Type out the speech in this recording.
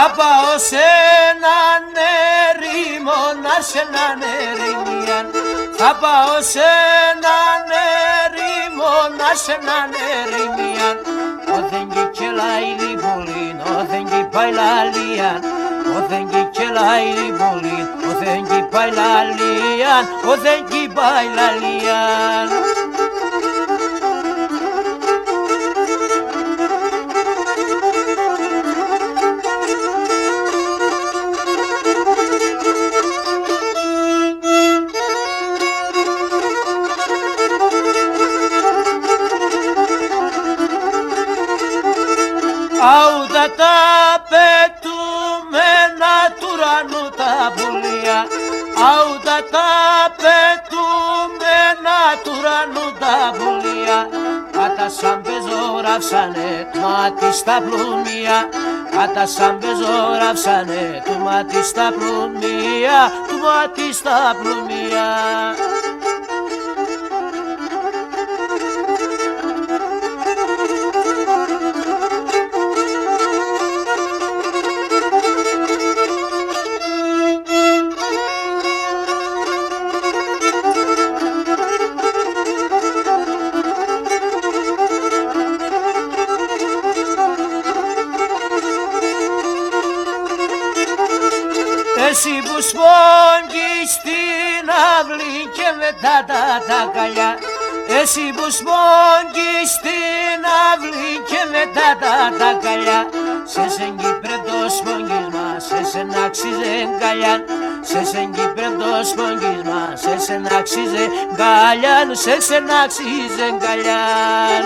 Θα πάω σε έναν ερήμο να σε έναν ερήμιαν. Θα πάω σε έναν ερήμο να σε έναν ερήμιαν. Οδεγγι και λαϊλι μπουλίν, οδεγγι πάει λαλίαν. Οδεγγι και λαϊλι μπουλίν, οδεγγι πάει λαλίαν. Οδεγγι πάει λαλίαν. Άουδα τα πετούμενα του ουρανού τα πουλιά. Άουδα τα πετούμενα του ουρανού τα πουλιά. Κάτα σαν πεζόραυσανε του μάτι στα πλουμία. Κάτα σαν πεζόραυσανε του μάτι στα πλουμία. Του μάτι στα πλουμία. Εσύ που σπόγγεις στην αυλή και μετά τα καλιά. Εσύ που σπόγγεις στην αυλή και μετά τα καλιά. Σε σεν το σπόγγισμα, σε σεν άξιζε γκαλιάν. Σε σεν το σπόγγισμα, σε σεν άξιζε γκαλιάν. Σε σεν άξιζε γκαλιάν.